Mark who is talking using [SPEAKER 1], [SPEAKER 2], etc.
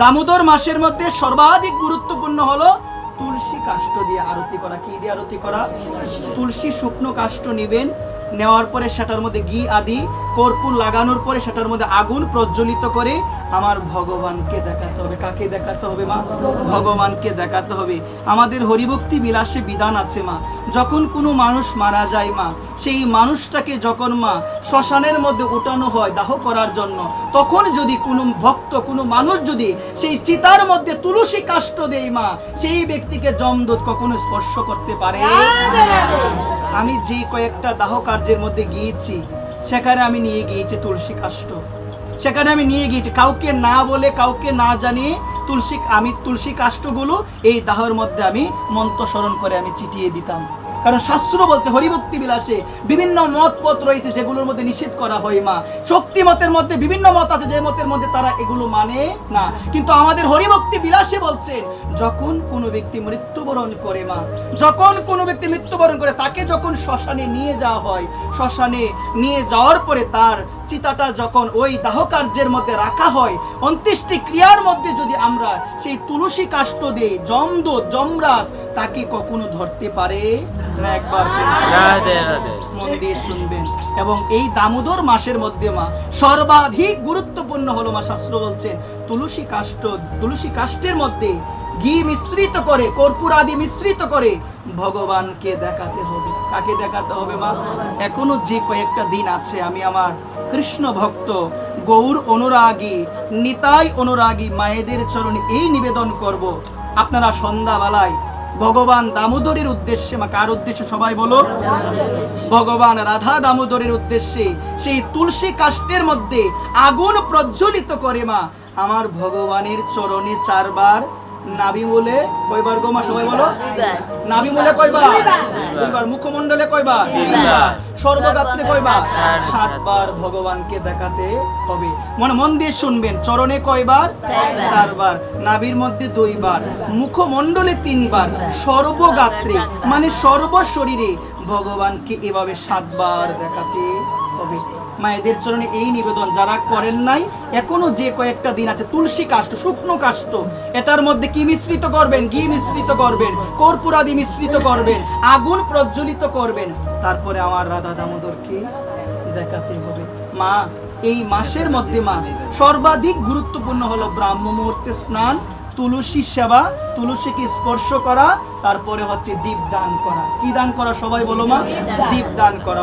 [SPEAKER 1] দামোদর মাসের মধ্যে সর্বাধিক গুরুত্বপূর্ণ হলো তুলসী কাষ্ঠ দিয়ে আরতি করা। কি দিয়ে আরতি করা? তুলসী শুকনো কাষ্ঠ নিবেন, নেওয়ার পরে সেটার মধ্যে ঘি আদি কর্পূর লাগানোর পরে সেটার মধ্যে আগুন প্রজ্বলিত করে আমার ভগবানকে দেখাতে হবে। কাকে দেখাতে হবে মা? ভগবানকে দেখাতে হবে। আমাদের হরিভক্তি বিলাসে বিধান আছে মা, যখন কোনো মানুষ মারা যায় মা, সেই মানুষটাকে যখন মা শ্মশানের মধ্যে উঠানো হয় দাহ করার জন্য, তখন যদি কোনো ভক্ত কোনো মানুষ যদি সেই চিতার মধ্যে তুলসী কাষ্ঠ দেয় মা, সেই ব্যক্তিকে যমদূত কখনো স্পর্শ করতে পারে। আমি যে কয়েকটা দাহ কার্যের মধ্যে গিয়েছি সেখানে আমি নিয়ে গিয়েছি তুলসী কাষ্ঠ, সেখানে আমি নিয়ে গিয়েছি কাউকে না বলে কাউকে না জানিয়ে তুলসী কাষ্ঠগুলো এই দাহর মধ্যে আমি মন্ত্র স্মরণ করে আমি চিটিয়ে দিতাম। কারণ শাস্ত্র বলতে হরিভক্তি বিলাসে বিভিন্ন মত পথ রয়েছে যেগুলোর মধ্যে নিষেধ করা হয় মা। শক্তি মতের মধ্যে বিভিন্ন মত আছে যে মতের মধ্যে তারা এগুলো মানে না, কিন্তু আমাদের হরিভক্তি বিলাসে বলছেন যখন কোনো ব্যক্তি মৃত্যুবরণ করে মা, যখন কোনো ব্যক্তি মৃত্যুবরণ করে তাকে যখন শ্মশানে নিয়ে যাওয়া হয়, শ্মশানে নিয়ে যাওয়ার পরে তার চিতাটা যখন ওই দাহ কার্যের মধ্যে রাখা হয়, অন্ত্যেষ্টি ক্রিয়ার মধ্যে যদি আমরা সেই তুলসী কাষ্ঠ দিই, যমদূত যমরাজ তাকে কখনো ধরতে পারে না। একবার মন দিয়ে শুনবেন। এবং এই দামোদর মাসের মধ্যে মা সর্বাধিক গুরুত্বপূর্ণ হলো মা, শাস্ত্র বলছেন তুলসী কাষ্ঠ, তুলসী কাষ্ঠের মধ্যে ঘি মিশ্রিত করে কর্পূর আদি মিশ্রিত করে ভগবানকে দেখাতে হবে। কাকে দেখাতে হবে মা? এখনো যে কয়েকটা দিন আছে আমি আমার কৃষ্ণ ভক্ত গৌর অনুরাগী নিতাই অনুরাগী মায়েদের চরণে এই নিবেদন করব, আপনারা সন্ধ্যাবেলায় ভগবান দামোদরের উদ্দেশ্যে, মা কার উদ্দেশ্যে সবাই বলো? ভগবান রাধা দামোদরের উদ্দেশ্যে সেই তুলসী কাষ্ঠের মধ্যে আগুন প্রজ্বলিত করে মা আমার ভগবানের চরণে 4 বার নাভি মূলে কয়বার গো মা সবাই বলো? নাভি মূলে কয়বার? 2 বার। মুখমণ্ডলে কয়বার? 3 বার। সর্বগাত্রে কয়বার? 7 বার ভগবানকে দেখাতে হবে। মন দিয়ে শুনবেন। চরণে কয়বার? 4 বার। নাভির মধ্যে 2 বার, মুখমণ্ডলে 3 বার, সর্বগাত্রে মানে সর্ব শরীরে ভগবানকে এভাবে 7 বার দেখাতে হবে। মায়েদের চরণে এই নিবেদন, যারা করেন নাই এখনো যে কয়েকটা দিন আছে, তুলসী কাষ্ঠ শুকনো কাষ্ঠ, এটার মধ্যে কি মিশ্রিত করবেন? ঘি মিশ্রিত করবেন, কর্পূর আদি মিশ্রিত করবেন, আগুন প্রজ্বলিত করবেন, তারপরে আমার রাধা দামোদরকে দেখাতে হবে। মা এই মাসের মধ্যে মা সর্বাধিক গুরুত্বপূর্ণ হলো ব্রাহ্ম মুহূর্তে স্নান, তুলসী সেবা, তুলসীকে স্পর্শ করা, তারপরে হচ্ছে দীপ দান করা। কি দান করা সবাই বলো মা? দীপ দান করা।